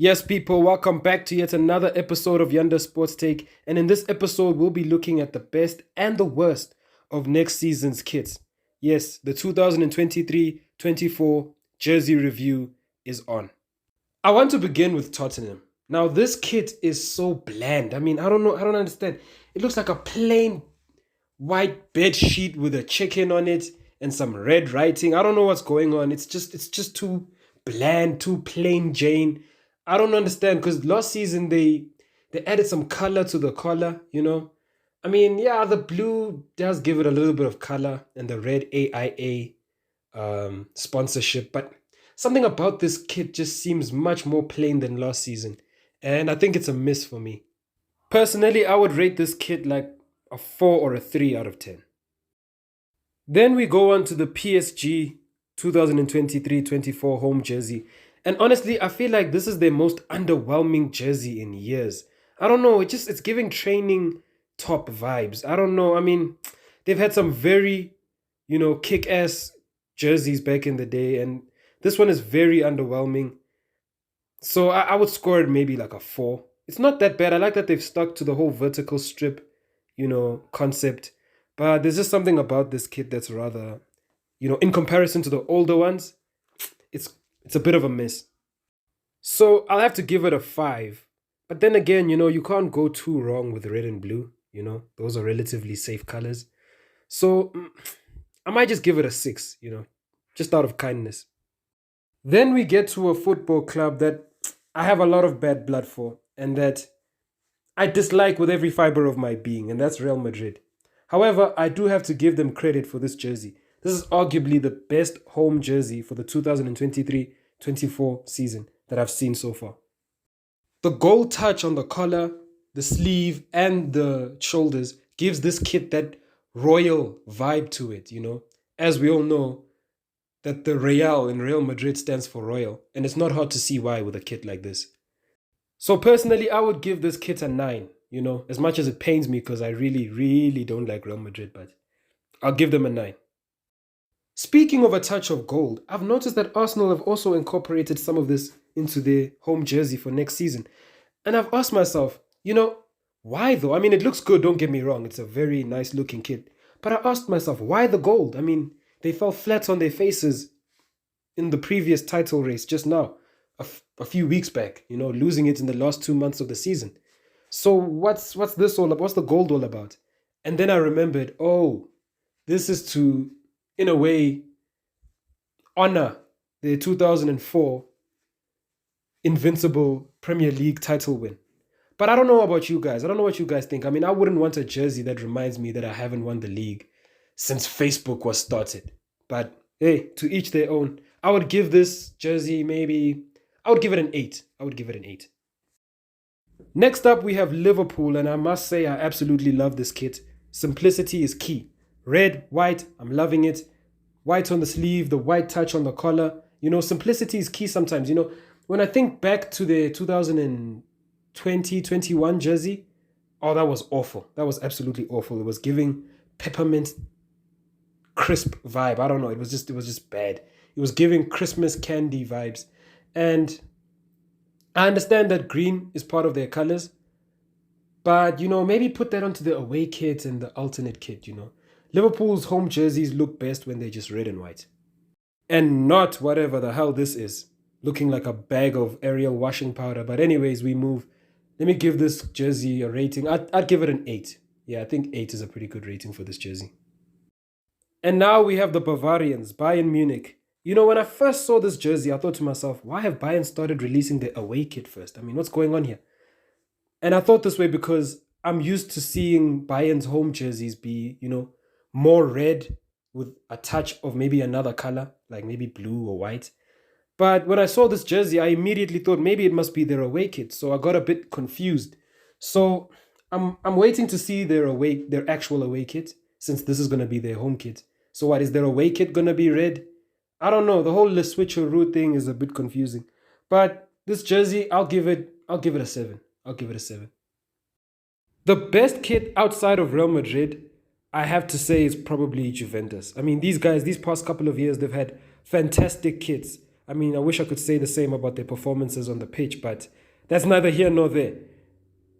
Yes, people, welcome back to yet another episode of Yonder Sports Take. And in this episode, we'll be looking at the best and the worst of next season's kits. Yes, the 2023-24 jersey review is on. I want to begin with Tottenham. Now, this kit is so bland. I don't know, I don't understand. It looks like a plain white bed sheet with a chicken on it and some red writing. I don't know what's going on. It's just too bland, too plain Jane. I don't understand because last season they added some color to the collar. Yeah, the blue does give it a little bit of color and the red AIA sponsorship, but something about this kit just seems much more plain than last season. And I think it's a miss for me. Personally, I would rate this kit like a 4 or a 3 out of 10. Then we go on to the PSG 2023-24 home jersey. And honestly, I feel like this is their most underwhelming jersey in years. I don't know, it's giving training top vibes. I don't know. They've had some very, kick-ass jerseys back in the day, and this one is very underwhelming. So I would score it maybe like a 4. It's not that bad. I like that they've stuck to the whole vertical strip, concept. But there's just something about this kit that's rather, in comparison to the older ones, it's a bit of a miss. So I'll have to give it a 5. But then again, you can't go too wrong with red and blue. Those are relatively safe colors. So I might just give it a 6, just out of kindness. Then we get to a football club that I have a lot of bad blood for and that I dislike with every fiber of my being, and that's Real Madrid. However, I do have to give them credit for this jersey. This is arguably the best home jersey for the 2023-24 season that I've seen so far. The gold touch on the collar, the sleeve, and the shoulders gives this kit that royal vibe to it, As we all know, that the Real in Real Madrid stands for royal, and it's not hard to see why with a kit like this. So personally, I would give this kit a 9, as much as it pains me because I really, really don't like Real Madrid, but I'll give them a 9. Speaking of a touch of gold, I've noticed that Arsenal have also incorporated some of this into their home jersey for next season. And I've asked myself, why though? It looks good, don't get me wrong. It's a very nice looking kit. But I asked myself, why the gold? They fell flat on their faces in the previous title race just now, a few weeks back, losing it in the last 2 months of the season. So what's this all about? What's the gold all about? And then I remembered, this is to, in a way, honor the 2004 invincible Premier League title win. But I don't know about you guys. I don't know what you guys think. I wouldn't want a jersey that reminds me that I haven't won the league since Facebook was started. But hey, to each their own. I would give this jersey I would give it an 8. Next up, we have Liverpool, and I must say I absolutely love this kit. Simplicity is key. Red, white, I'm loving it. White on the sleeve, the white touch on the collar. Simplicity is key sometimes. When I think back to the 2020-21 jersey, that was awful. That was absolutely awful. It was giving peppermint crisp vibe. I don't know. It was just bad. It was giving Christmas candy vibes. And I understand that green is part of their colors, but maybe put that onto the away kit and the alternate kit. Liverpool's home jerseys look best when they're just red and white, and not whatever the hell this is, looking like a bag of Ariel washing powder. But anyways, we move. Let me give this jersey a rating. I'd give it an 8. Yeah, I think 8 is a pretty good rating for this jersey. And now we have the Bavarians, Bayern Munich. When I first saw this jersey, I thought to myself, why have Bayern started releasing their away kit first? What's going on here? And I thought this way because I'm used to seeing Bayern's home jerseys be, more red with a touch of maybe another color, like maybe blue or white. But when I saw this jersey, I immediately thought maybe it must be their away kit. So I got a bit confused. So I'm waiting to see their actual away kit, since this is going to be their home kit. So what, is their away kit going to be red? I don't know. The whole switcheroo thing is a bit confusing. But this jersey, I'll give it a 7. The best kit outside of Real Madrid, I have to say, is probably Juventus. These guys, these past couple of years, they've had fantastic kits. I mean, I wish I could say the same about their performances on the pitch, but that's neither here nor there.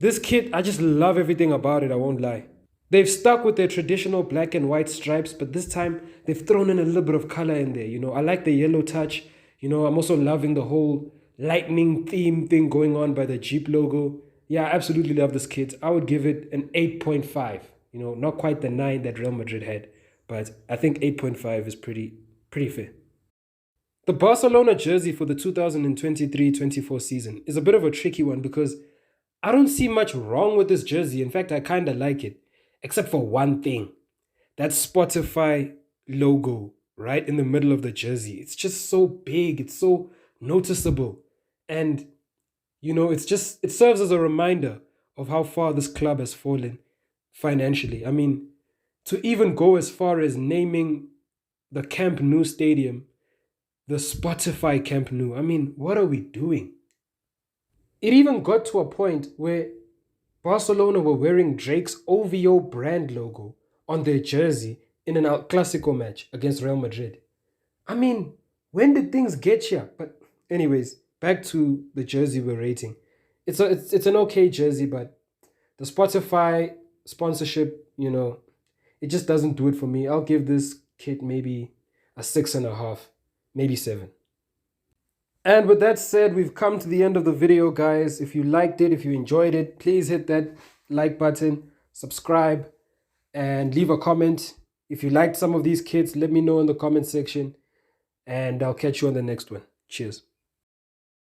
This kit, I just love everything about it, I won't lie. They've stuck with their traditional black and white stripes, but this time they've thrown in a little bit of color in there. I like the yellow touch. I'm also loving the whole lightning theme thing going on by the Jeep logo. Yeah, I absolutely love this kit. I would give it an 8.5. Not quite the 9 that Real Madrid had, but I think 8.5 is pretty fair. The Barcelona jersey for the 2023-24 season is a bit of a tricky one because I don't see much wrong with this jersey. In fact, I kind of like it, except for one thing. That Spotify logo right in the middle of the jersey. It's just so big, it's so noticeable. And it serves as a reminder of how far this club has fallen financially. I mean, to even go as far as naming the Camp Nou stadium the Spotify Camp Nou. I mean, what are we doing? It even got to a point where Barcelona were wearing Drake's OVO brand logo on their jersey in an El Clasico match against Real Madrid. I mean, when did things get here? But anyways, back to the jersey we're rating. It's an okay jersey, but the Spotify sponsorship, it just doesn't do it for me. I'll give this kit maybe a 6.5, maybe 7. And with that said, we've come to the end of the video, guys. If you liked it, if you enjoyed it, please hit that like button, subscribe, and leave a comment. If you liked some of these kits, let me know in the comment section, and I'll catch you on the next one. Cheers.